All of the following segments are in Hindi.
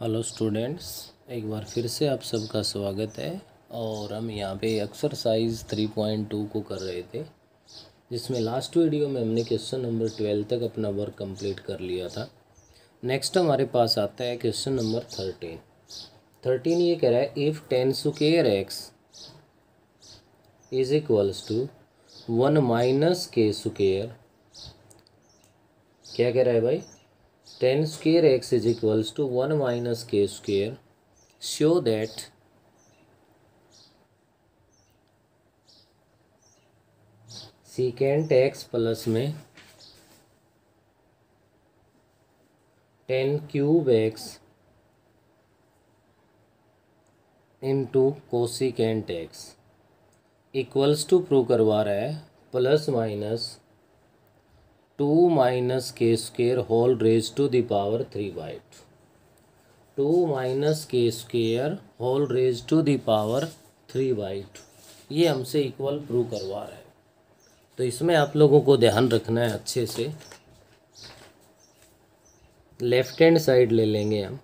हेलो स्टूडेंट्स, एक बार फिर से आप सबका स्वागत है। और हम यहाँ पे एक्सरसाइज 3.2 को कर रहे थे, जिसमें लास्ट वीडियो में हमने क्वेश्चन नंबर 12 तक अपना वर्क कंप्लीट कर लिया था। नेक्स्ट हमारे पास आता है क्वेश्चन नंबर 13 ये कह रहा है if 10 square x is equals to 1 minus के स्क्वायर। क्या कह रहा है भाई? 10 square x is equals to 1 minus k square. Show that secant x plus में 10 cube x into cosecant x equals to prove करवा रहा है plus minus 2 minus k square whole raise to the power 3/2। 2 minus k square whole raise to the power 3/2 ये हमसे इक्वल प्रूव करवा रहा है। तो इसमें आप लोगों को ध्यान रखना है अच्छे से। लेफ्ट हैंड साइड ले लेंगे हम,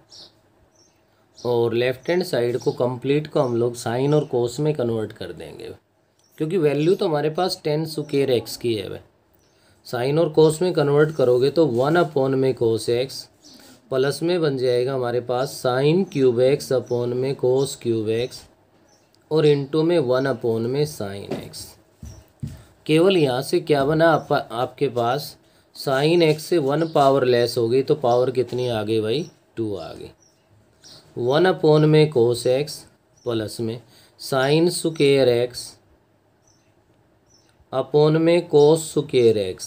और लेफ्ट हैंड साइड को कंप्लीट को हम लोग साइन और कोस में कन्वर्ट कर देंगे, क्योंकि वैल्यू तो हमारे पास 10 स्क्वायर एक्स की है। साइन और कोस में कन्वर्ट करोगे तो 1 अपॉन में कोस एक्स प्लस में बन जाएगा हमारे पास साइन क्यूब एक्स अपॉन में कोस क्यूब एक्स और इंटू में 1 अपॉन में साइन एक्स। केवल यहाँ से क्या बना आपके पास साइन एक्स से 1 पावर लेस हो गई, तो पावर कितनी आ गई भाई? 2 आ गई। 1 अपॉन में कोस एक्स प्लस में साइन स्क्वायर एक्स अपॉन में cos square x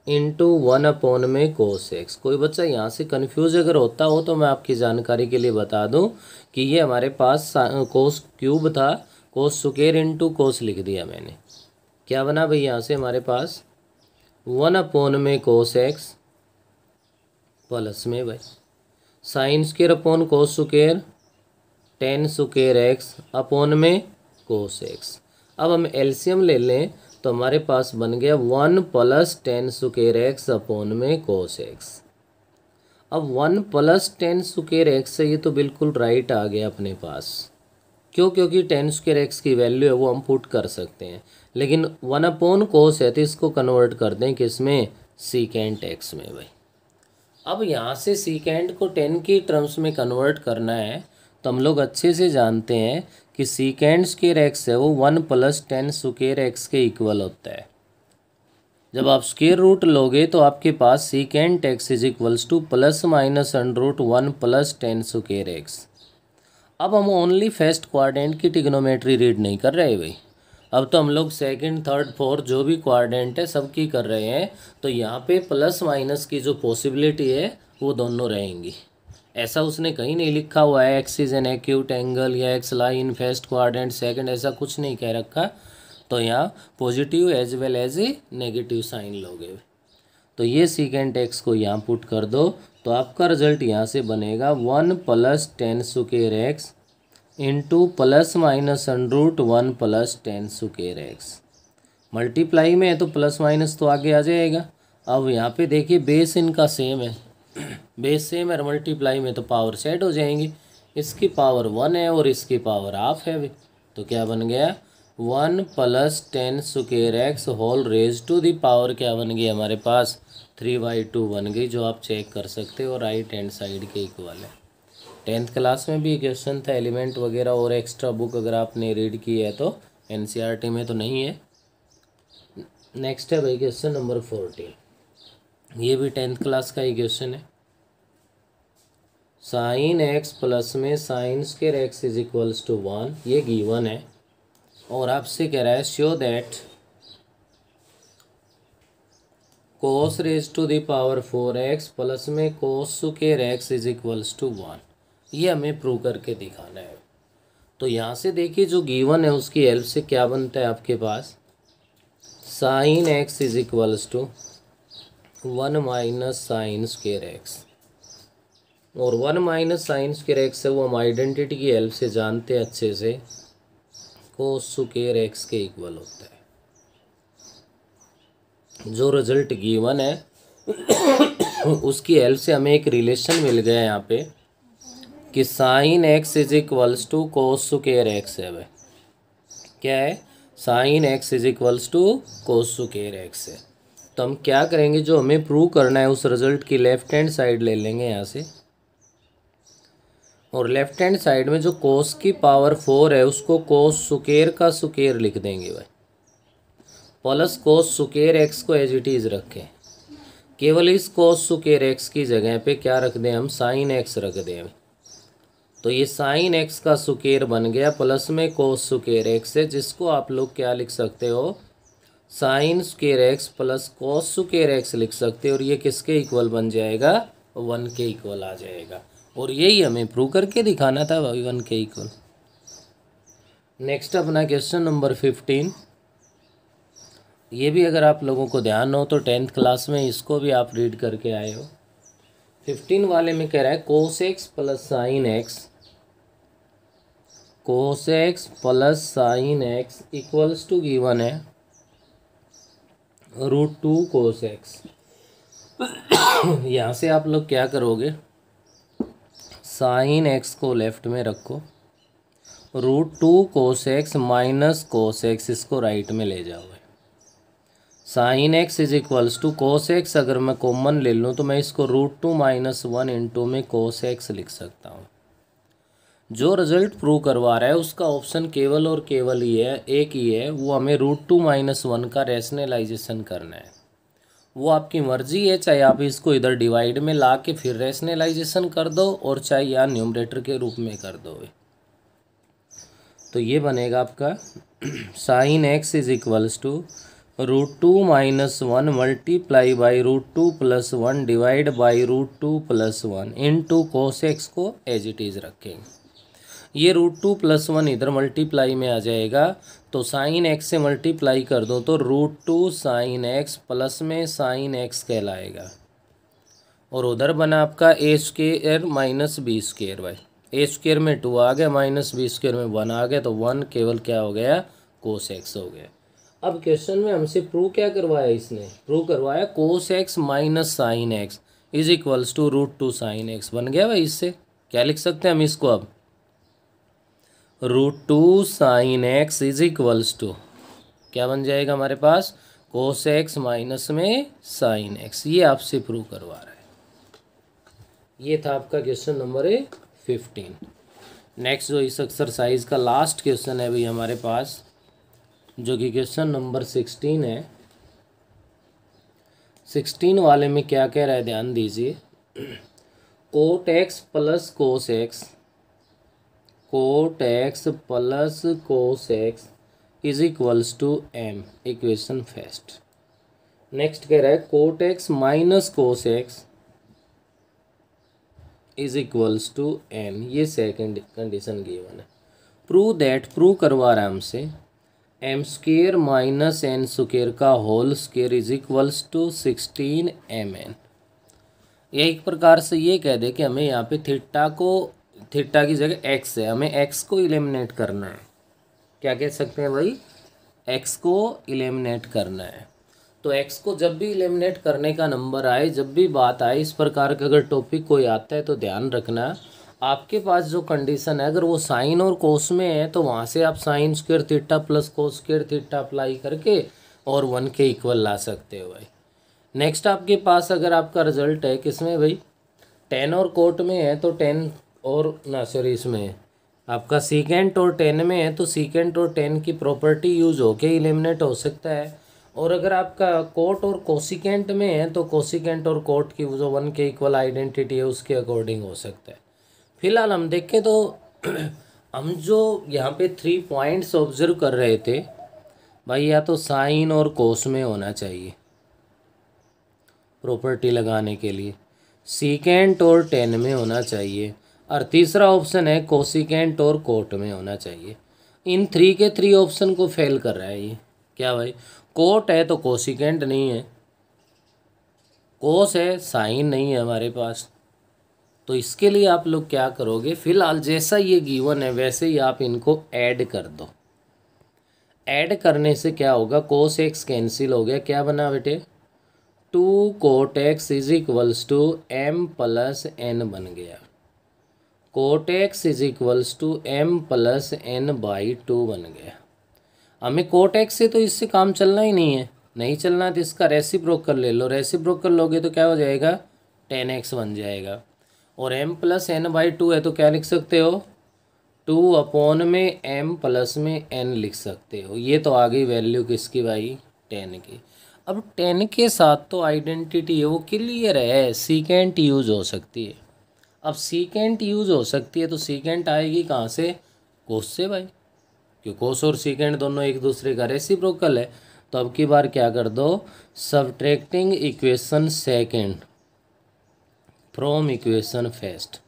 into 1 upon में कोस एक्स। कोई बच्चा यहाँ से कंफ्यूज अगर होता हो तो मैं आपकी जानकारी के लिए बता दूं कि ये हमारे पास कोस क्यूब था, कोस स्क्वायर इंटू कोस लिख दिया मैंने। क्या बना भाई? यहाँ से हमारे पास 1 अपॉन में कोस एक्स प्लस में भाई sine square upon cos square 10 square x upon में कोस एक्स। अब हम एलसीएम ले लें तो हमारे पास बन गया 1 प्लस 10 स्क्वायर एक्स अपॉन में कोस एक्स। अब 1 प्लस 10 स्क्वायर एक्स से ये तो बिल्कुल राइट आ गया अपने पास। क्यों? क्योंकि 10 स्क्वायर एक्स की वैल्यू है वो हम पुट कर सकते हैं, लेकिन 1 अपॉन कोस है तो इसको कन्वर्ट कर दें किस में? सीकेंट एक्स में भाई। अब यहाँ से सीकेंट को 10 की टर्म्स में कन्वर्ट करना है तो हम लोग अच्छे से जानते हैं कि सीकेंट स्क्वायर एक्स है वो 1 प्लस 10 स्क्वायर एक्स के इक्वल होता है। जब आप स्क्वायर रूट लोगे तो आपके पास secant x is equals to plus minus √1 plus 10 square x. अब हम ओनली फर्स्ट क्वाड्रेंट की ट्रिग्नोमेट्री रीड नहीं कर रहे भाई, अब तो हम लोग सेकंड, थर्ड, फोर्थ जो भी क्वाड्रेंट है सबकी कर रहे हैं। तो यहाँ पे प्लस माइनस की जो पॉसिबिलिटी है वो दोनों रहेंगी। ऐसा उसने कहीं नहीं लिखा हुआ है x is an acute angle या x lie in first quadrant second, ऐसा कुछ नहीं कह रखा। तो यहाँ positive as well as a negative sign लोगे। तो ये सीकेंट एक्स को यहाँ पुट कर दो तो आपका रिजल्ट यहाँ से बनेगा 1 plus 10 square x into plus minus √1 plus 10 square x. Multiply में है तो प्लस माइनस तो आगे आ जाएगा। अब यहाँ पे देखिए बेस इनका सेम है, बेस सेम है, मल्टीप्लाई में तो पावर सेट हो जाएंगी। इसकी पावर 1 है और इसकी पावर हाफ है भी। तो क्या बन गया? 1 plus 10 square x whole raise to the power क्या बन गई हमारे पास? 3/2 बन गई, जो आप चेक कर सकते हो राइट हैंड साइड के इक्वल है। 10th क्लास में भी क्वेश्चन था एलिमेंट वगैरह, और एक्स्ट्रा बुक अगर आपने रीड की है तो एनसीईआरटी में तो नहीं है। नेक्स्ट है भाई क्वेश्चन नंबर 14। ये भी 10th क्लास का ही क्वेश्चन है। साइन एक्स प्लस में sine square x is equals to 1, ये गिवन है। और आपसे कह रहा है show that cos raise to the power 4x plus में cos square x is equals to 1, ये हमें प्रूव करके दिखाना है। तो यहाँ से देखिए जो गिवन है उसकी हेल्प से क्या बनता है आपके पास? Sine x is equals to 1 minus sine square x, और 1 माइनस साइन स्क्वायर एक्स है वो हम आइडेंटिटी की हेल्प से जानते हैं अच्छे से, कोस स्क्वायर एक्स के इक्वल होता है। जो रिजल्ट गिवन है उसकी हेल्प से हमें एक रिलेशन मिल गया यहाँ पे कि sine x is equals to cos square x है भाई। क्या है? Sine x is equals to cos square x है। तो हम क्या करेंगे, जो हमें प्रूव करना है उस रिजल्ट की लेफ्ट हैंड साइड ले लेंगे यहाँ से, और लेफ्ट हैंड साइड में जो कोस की पावर 4 है उसको कोस स्क्वायर का स्क्वायर लिख देंगे भाई, प्लस कोस स्क्वायर एक्स को एज इट इज़ रखें। केवल इस कोस स्क्वायर एक्स की जगह पे क्या रख दें हम, साइन एक्स रख दें। तो ये साइन एक्स का स्क्वायर बन गया प्लस में कोस स्क्वायर एक्स है, जिसको आप लोग क्या लिख सकते हो, साइन स्क्वायर एक्स प्लस कोस स्क्वायर एक्स लिख सकते हो। और ये किसके इक्वल बन जाएगा, 1 के इक्वल आ जाएगा। और यही हमें प्रूव करके दिखाना था भाई, 1 के इक्वल। नेक्स्ट अपना क्वेश्चन नंबर 15। ये भी अगर आप लोगों को ध्यान हो तो 10th क्लास में इसको भी आप रीड करके आए हो। 15 वाले में कह रहा है cos x plus sine x, cos x plus sine x equals to given है √2 कोस एक्स। यहाँ से आप लोग क्या करोगे, साइन एक्स को लेफ्ट में रखो, √2 cos x minus cos x इसको राइट में ले जाओ। Sine x is equals to cos x, अगर मैं कॉमन ले लूँ तो मैं इसको √2 - 1 इंटू में कोस एक्स लिख सकता हूँ। जो रिजल्ट प्रूव करवा रहा है उसका ऑप्शन केवल और केवल ही है, एक ही है, वो हमें √2 - 1 का रैशनलाइजेशन करना है। वो आपकी मर्जी है, चाहे आप इसको इधर डिवाइड में ला के फिर रैशनलाइजेशन कर दो, और चाहे यहाँ न्यूमरेटर के रूप में कर दो। तो ये बनेगा आपका sine x is equals to √2 - 1 multiply by √2 + 1 divide by √2 + 1 into cos x को एज इट इज़ रखेंगे। ये √2 + 1 इधर मल्टीप्लाई में आ जाएगा, तो साइन एक्स से मल्टीप्लाई कर दो तो √2 साइन एक्स प्लस में साइन एक्स कहलाएगा। और उधर बना आपका a² - b² भाई, a² में 2 आ गया, -b² में 1 आ गया, तो 1 केवल क्या हो गया, कोस एक्स हो गया। अब क्वेश्चन में हमसे प्रूव क्या करवाया, इसने प्रूव करवाया cos x minus sine x is equals to √2 sine x बन गया भाई। इससे क्या लिख सकते हैं हम इसको, अब √2 sine x is equals to क्या बन जाएगा हमारे पास, कोस एक्स माइनस में साइन एक्स। ये आपसे प्रूव करवा रहा है। ये था आपका क्वेश्चन नंबर 15। नेक्स्ट जो इस एक्सरसाइज का लास्ट क्वेश्चन है भाई हमारे पास, जो कि क्वेश्चन नंबर 16 है। 16 वाले में क्या कह रहा है, ध्यान दीजिए। Cot x plus cos x, cot x plus cos x is equals to m, equation first. Next कह रहा है cot x minus cos x is equals to n, ये सेकंड कंडीशन गिवन है। प्रूव दैट, प्रूव करवा रहा है हमसे m² - n² का whole square is equals to 16 mn। ये एक प्रकार से ये कह दे कि हमें यहाँ पे थीटा की जगह x है, हमें x को एलिमिनेट करना है। क्या कह सकते हैं भाई, x को एलिमिनेट करना है। तो x को जब भी एलिमिनेट करने का नंबर आए, जब भी बात आए इस प्रकार का अगर टॉपिक कोई आता है, तो ध्यान रखना आपके पास जो कंडीशन है, अगर वो साइन और कोस में है तो वहाँ से आप sin² theta plus cos² theta apply करके और 1 के इक्वल ला सकते हो भाई। नेक्स्ट आपके पास अगर आपका रिजल्ट है किसमें भाई, tan और कोट में है तो tan और इसमें आपका सीकेंट और tan में है तो सीकेंट और tan की प्रॉपर्टी यूज होके एलिमिनेट हो सकता है। और अगर आपका कोट और कोसिकेंट में है तो कोसिकेंट और कोट की जो 1 के इक्वल आइडेंटिटी है उसके अकॉर्डिंग हो सकता है। फिलहाल हम देखें तो हम जो यहाँ पे 3 पॉइंट्स ऑब्जर्व कर रहे थे भाई, या तो साइन और कोस में होना चाहिए प्रॉपर्टी लगाने के लिए, सीकेंट और tan में होना चाहिए, और तीसरा ऑप्शन है कोसिकेंट और कोट में होना चाहिए। इन 3 के 3 ऑप्शन को फेल कर रहा है ये। क्या भाई, कोट है तो कोसिकेंट नहीं है, कोस है साइन नहीं है हमारे पास। तो इसके लिए आप लोग क्या करोगे, फिलहाल जैसा ये गिवन है वैसे ही आप इनको ऐड कर दो। ऐड करने से क्या होगा, कोस एक्स कैंसिल हो गया, क्या बना बेटे 2 cot x is equals to m + n बन गया। Cot x is equals to M plus N by 2 बन गया। हमें कोट एक्स से तो इससे काम चलना ही नहीं है, नहीं चलना है तो इसका रेसिप्रोकल ले लो। रेसिप्रोकल लोगे तो क्या हो जाएगा, 10x बन जाएगा। और m प्लस एन बाई 2 है तो क्या लिख सकते हो, 2 अपॉन में m प्लस में n लिख सकते हो। ये तो आ गई वैल्यू किसकी भाई, 10 की। अब 10 के साथ तो आइडेंटिटी है वो क्लियर है, सीकेंट यूज हो सकती है। अब सीकेंट यूज हो सकती है तो सीकेंट आएगी कहाँ से, कोस से भाई, क्योंकि कोस और सीकेंट दोनों एक दूसरे का रेसिप्रोकल है। तो अब की बार क्या कर दो, subtracting equation second from equation first.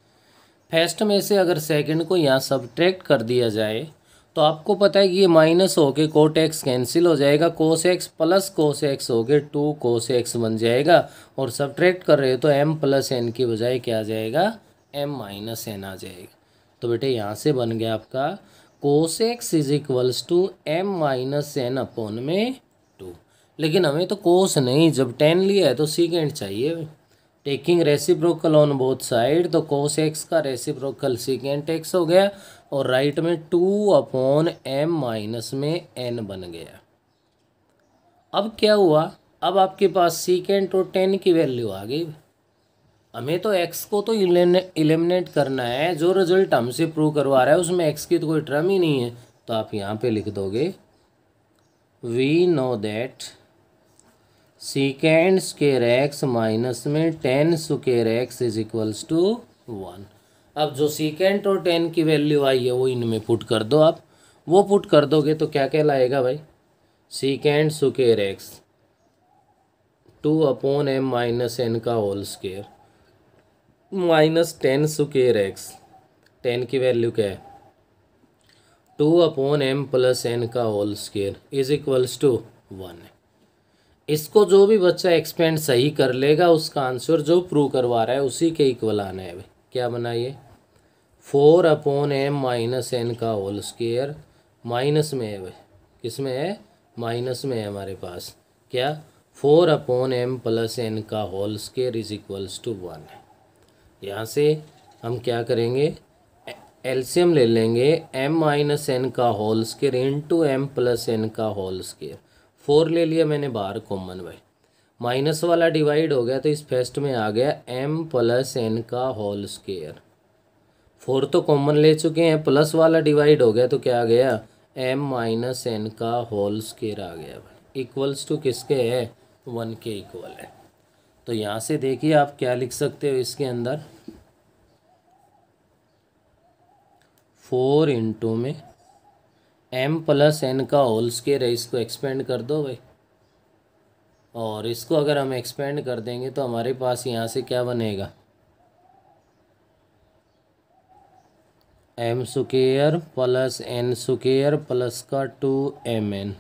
First में से अगर सेकंड को यहाँ सब्ट्रैक्ट कर दिया जाए तो आपको पता है कि ये माइनस होके कोट एक्स कैंसिल हो जाएगा, कोस एक्स प्लस कोस एक्स होके 2 कोस एक्स बन जाएगा। और सब्ट्रैक्ट कर रहे हो तो m प्लस एन की बजाय क्या आ जाएगा, m माइनस एन आ जाएगा। तो बेटे यहाँ से बन गया आपका cos x is equals to M minus N upon में 2। लेकिन हमें तो कोस नहीं, जब 10 लिया है तो सीकेंट चाहिए। Taking reciprocal on both side, तो कोस एक्स का रेसिप्रोकल सीकेंट एक्स हो गया और राइट में 2 अपॉन एम माइनस में एन बन गया। अब क्या हुआ, अब आपके पास सीकेंट और 10 की वैल्यू आ गई। हमें तो एक्स को तो इलिमिनेट करना है, जो रिजल्ट हमसे प्रूव करवा रहा है उसमें एक्स की तो कोई टर्म ही नहीं है। तो आप यहाँ पे लिख दोगे we know that secant square x minus में 10 square x is equals to 1। अब जो सीकेंट और 10 की वैल्यू आई है वो इनमें पुट कर दो आप। वो पुट कर दोगे तो क्या कहलाएगा भाई, secant square x 2 upon m minus n का whole square minus 10 square x, 10 की वैल्यू क्या है 2 अपॉन एम प्लस एन का whole square is equals to 1। इसको जो भी बच्चा एक्सपेंड सही कर लेगा उसका आंसर जो प्रूव करवा रहा है उसी के इक्वल आना है। क्या बनाइए, 4 अपॉन एम माइनस एन का होल स्क्वायर माइनस में है भाई, किस में है, माइनस में है हमारे पास, क्या 4 अपॉन एम प्लस एन का whole square is equals to 1 है। यहाँ से हम क्या करेंगे, एलसीएम ले लेंगे m माइनस एन का whole square into m plus N का होल स्क्वायर। 4 ले लिया मैंने बाहर कॉमन भाई, माइनस वाला डिवाइड हो गया तो इस फर्स्ट में आ गया m प्लस एन का होल स्क्वायर। 4 तो कॉमन ले चुके हैं, प्लस वाला डिवाइड हो गया तो क्या आ गया, m माइनस एन का होल स्क्वायर आ गया भाई। इक्वल्स टू किसके है, 1 के इक्वल है। तो यहाँ से देखिए आप क्या लिख सकते हो इसके अंदर, 4 इंटू में m प्लस एन का होल स्क्वायर है, इसको एक्सपेंड कर दो भाई। और इसको अगर हम एक्सपेंड कर देंगे तो हमारे पास यहाँ से क्या बनेगा, m square plus n square plus का 2mn।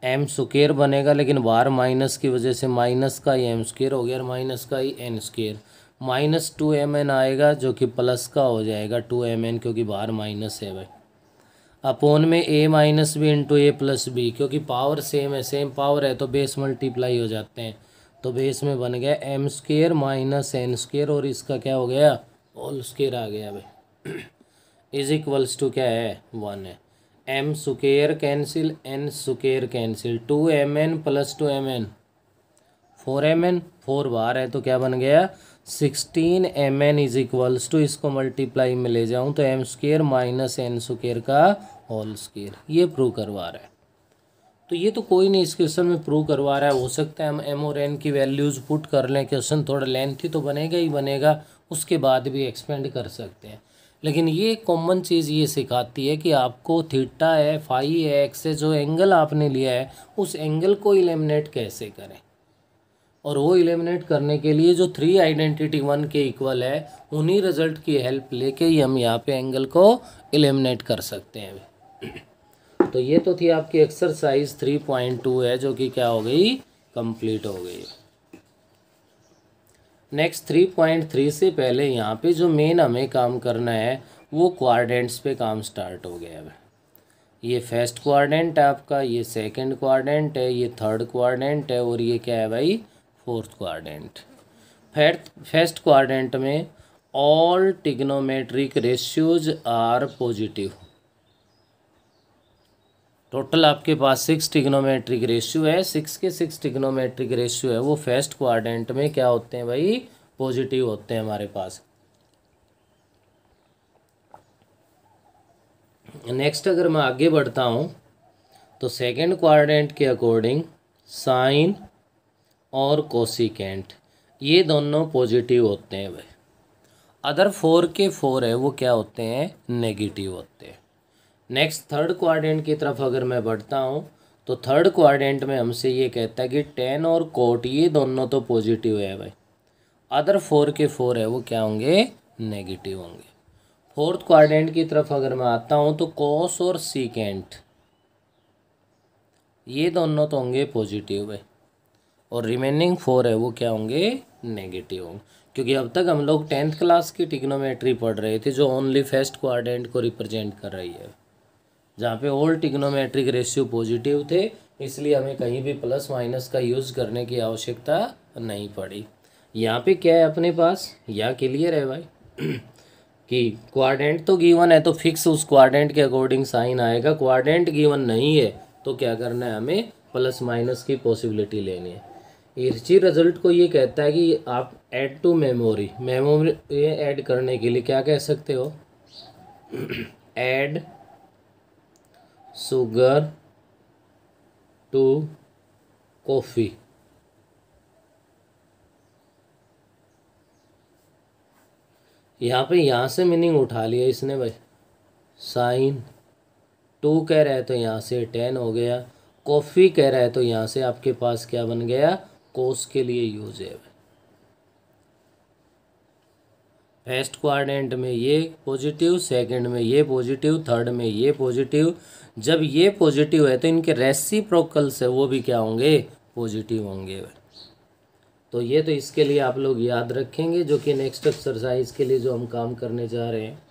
m स्क्वायर बनेगा लेकिन बाहर माइनस की वजह से माइनस का ही m स्क्वायर हो गया और माइनस का ही n स्क्वायर, माइनस 2mn आएगा जो कि प्लस का हो जाएगा 2mn क्योंकि बाहर माइनस है भाई। अपॉन में a minus b into a plus b, क्योंकि पावर सेम है, सेम पावर है तो बेस मल्टीप्लाई हो जाते हैं। तो बेस में बन गया m square minus n square और इसका क्या हो गया, होल स्क्वायर आ गया भाई। इज इक्वल्स टू क्या है, 1 है। m square cancel, n square cancel, 2mn plus 2mn 4mn, 4 बाहर है तो क्या बन गया 16mn इज इक्वल्स टू, इसको मल्टीप्लाई में ले जाऊं तो m square minus n square का होल स्क्वायर। ये प्रूव करवा रहा है। तो ये तो कोई नहीं इस क्वेश्चन में प्रूव करवा रहा है, हो सकता है हम m और n की वैल्यूज़ पुट कर लें, क्वेश्चन थोड़ा लेंथी तो बनेगा ही बनेगा, उसके बाद भी एक्सपेंड कर सकते हैं। लेकिन ये कॉमन चीज़ ये सिखाती है कि आपको थीटा है, फाई है, एक्स है, जो एंगल आपने लिया है उस एंगल को इलिमिनेट कैसे करें। और वो इलिमिनेट करने के लिए जो 3 आइडेंटिटी 1 के इक्वल है उन्हीं रिजल्ट की हेल्प लेके ही हम यहाँ पे एंगल को इलिमिनेट कर सकते हैं। तो ये तो थी आपकी एक्सरसाइज 3.2 है जो कि क्या हो गई, कंप्लीट हो गई। नेक्स्ट 3.3 से पहले यहाँ पे जो मेन हमें काम करना है वो क्वाड्रेंट्स पे काम स्टार्ट हो गया है। ये फर्स्ट क्वाड्रेंट है आपका, ये सेकंड क्वाड्रेंट है, ये थर्ड क्वाड्रेंट है और ये क्या है भाई, फोर्थ क्वाड्रेंट। फर्स्ट क्वाड्रेंट में all trigonometric ratios are positive. Total आपके पास 6 टिग्नोमेट्रिक रेशियो है, 6 के 6 टिग्नोमेट्रिक रेशियो है वो फर्स्ट क्वाड्रेंट में क्या होते हैं भाई, पॉजिटिव होते हैं हमारे पास। नेक्स्ट अगर मैं आगे बढ़ता हूँ तो सेकंड क्वाड्रेंट के अकॉर्डिंग साइन और कोसिकेंट ये दोनों पॉजिटिव होते हैं भाई। अदर 4 के 4 है वो क्या होते हैं, नेगेटिव होते हैं। नेक्स्ट थर्ड क्वाड्रेंट की तरफ अगर मैं बढ़ता हूँ तो थर्ड क्वाड्रेंट में हमसे ये कहता है कि टेन और कोट ये दोनों तो पॉजिटिव है भाई, अदर 4 के 4 है वो क्या होंगे, नेगेटिव होंगे। फोर्थ क्वाड्रेंट की तरफ अगर मैं आता हूँ तो कोस और सीकेंट ये दोनों तो होंगे पॉजिटिव है, और रिमेनिंग 4 है वो क्या होंगे, नेगेटिव होंगे। क्योंकि अब तक हम लोग 10th क्लास की टिग्नोमेट्री पढ़ रहे थे जो ओनली फर्स्ट क्वाड्रेंट को रिप्रेजेंट कर रही है, जहाँ पे ऑल टिग्नोमेट्रिक रेशियो पॉजिटिव थे, इसलिए हमें कहीं भी प्लस माइनस का यूज़ करने की आवश्यकता नहीं पड़ी। यहाँ पे क्या है अपने पास, यहाँ क्लियर है भाई कि क्वाड्रेंट तो गिवन है तो फिक्स उस क्वाड्रेंट के अकॉर्डिंग साइन आएगा, क्वाड्रेंट गिवन नहीं है तो क्या करना है, हमें प्लस माइनस की पॉसिबिलिटी लेनी है। इसी रिजल्ट को ये कहता है कि आप ऐड टू मेमोरी, मेमोरी ये ऐड करने के लिए क्या कह सकते हो, ऐड शुगर टू कॉफ़ी। यहाँ से मीनिंग उठा लिया इसने भाई, साइन 2 कह रहा है तो यहाँ से 10 हो गया, कॉफ़ी कह रहा है तो यहाँ से आपके पास क्या बन गया, कोस के लिए यूज है। फर्स्ट क्वाड्रेंट में ये पॉजिटिव, सेकंड में ये पॉजिटिव, थर्ड में ये पॉजिटिव। जब ये पॉजिटिव है तो इनके रेसिप्रोकल्स है वो भी क्या होंगे, पॉजिटिव होंगे। तो ये तो इसके लिए आप लोग याद रखेंगे, जो कि नेक्स्ट एक्सरसाइज के लिए जो हम काम करने जा रहे हैं।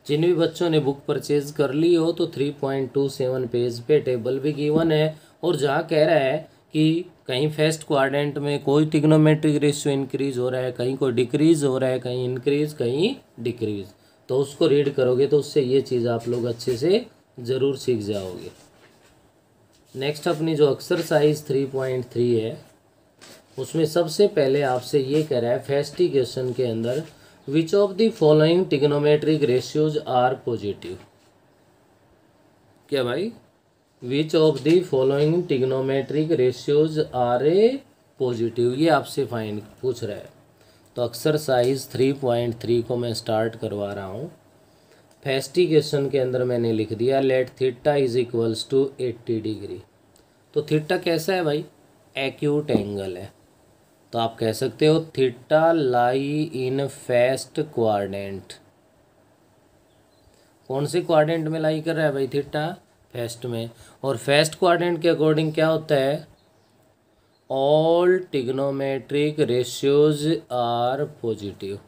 जिन भी बच्चों ने बुक परचेज कर ली हो तो 3.27 पेज पे टेबल भी गिवन है, और जहाँ कह रहा है कि कहीं फर्स्ट क्वाड्रेंट में कोई टिग्नोमेट्रिक रेशियो इंक्रीज हो रहा है, कहीं कोई डिक्रीज हो रहा है, कहीं इंक्रीज कहीं डिक्रीज, तो उसको रीड करोगे तो उससे ये चीज़ आप लोग अच्छे से ज़रूर सीख जाओगे। नेक्स्ट अपनी जो एक्सरसाइज 3.3 है उसमें सबसे पहले आपसे ये कह रहा है फेस्टिगेशन के अंदर which of the following trigonometric ratios are positive. क्या भाई, which of the following trigonometric ratios are a positive, ये आपसे फाइन पूछ रहा है। तो एक्सरसाइज 3.3 को मैं स्टार्ट करवा रहा हूँ। फेस्टिगेशन के अंदर मैंने लिख दिया let theta is equals to 80 degree. तो थीटा कैसा है भाई, एक्यूट एंगल है, तो आप कह सकते हो theta lie in first quadrant. कौन से क्वाड्रेंट में लाई कर रहा है भाई थीटा, फर्स्ट में। और फर्स्ट क्वाड्रेंट के अकॉर्डिंग क्या होता है, all trigonometric ratios are positive.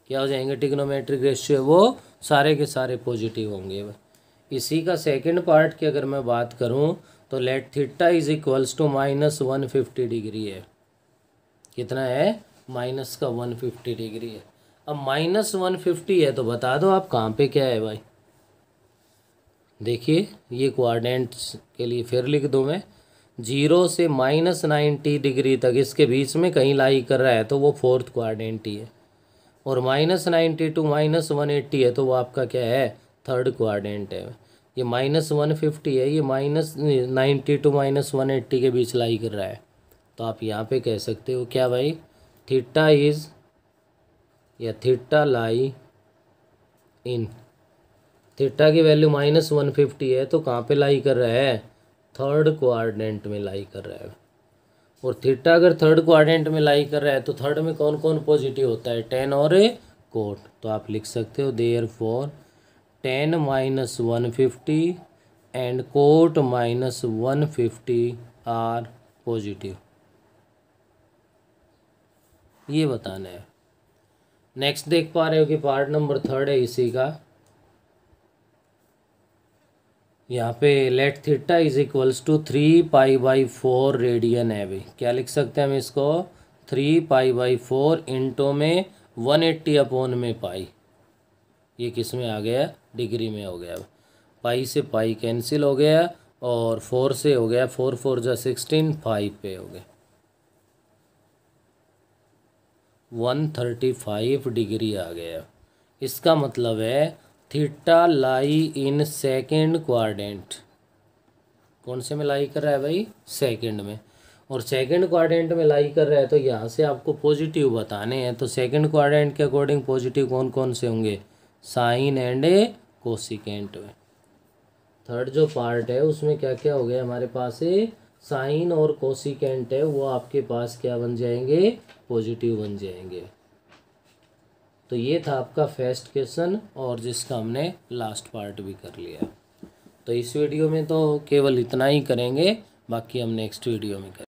क्या हो जाएंगे, टिग्नोमेट्रिक रेशियो वो सारे के सारे पॉजिटिव होंगे। इसी का सेकंड पार्ट की अगर मैं बात करूं तो let theta is equals to -150 degree है। कितना है, माइनस का 150 डिग्री है। अब -150 है तो बता दो आप कहाँ पे क्या है भाई। देखिए ये क्वाड्रेंट्स के लिए फिर लिख दूँ मैं, 0 से -90 डिग्री तक इसके बीच में कहीं लाई कर रहा है तो वो फोर्थ क्वाड्रेंट ही है, और -90 टू -180 है तो वो आपका क्या है, थर्ड क्वाड्रेंट है। ये -150 है, ये -90 टू -180 के बीच लाई कर रहा है, तो आप यहाँ पे कह सकते हो क्या भाई, थीटा इज या थीटा लाई इन, थीटा की वैल्यू -150 है तो कहाँ पे लाई कर रहा है, थर्ड क्वाड्रेंट में लाई कर रहा है। और थीटा अगर थर्ड क्वाड्रेंट में लाई कर रहा है तो थर्ड में कौन कौन पॉजिटिव होता है, 10 और कोट। तो आप लिख सकते हो therefore 10 - 150 and cot -150 are positive, ये बताना है। नेक्स्ट देख पा रहे हो कि पार्ट नंबर 3 है इसी का, यहाँ पे let theta is equals to 3 π/4 radian है भाई। क्या लिख सकते हैं हम इसको, 3 पाई/4 इंटू में 180/पाई। ये किस में आ गया, डिग्री में हो गया। पाई से पाई कैंसिल हो गया और 4 से हो गया, 4 4 जा 16, 5 पे हो गया। 135 डिग्री आ गया। इसका मतलब है theta lie in second quadrant. कौन से में लाई कर रहा है भाई, सेकंड में। और सेकंड क्वाड्रेंट में लाई कर रहा है तो यहाँ से आपको पॉजिटिव बताने हैं। तो सेकंड क्वाड्रेंट के अकॉर्डिंग पॉजिटिव कौन कौन से होंगे, साइन एंड कोसिकेंट में। थर्ड जो पार्ट है उसमें क्या क्या हो गया हमारे पास है, साइन और कोसिकेंट है, वो आपके पास क्या बन जाएंगे, पॉजिटिव बन जाएंगे। तो ये था आपका फर्स्ट क्वेश्चन और जिसका हमने लास्ट पार्ट भी कर लिया। तो इस वीडियो में तो केवल इतना ही करेंगे, बाकी हम नेक्स्ट वीडियो में करेंगे।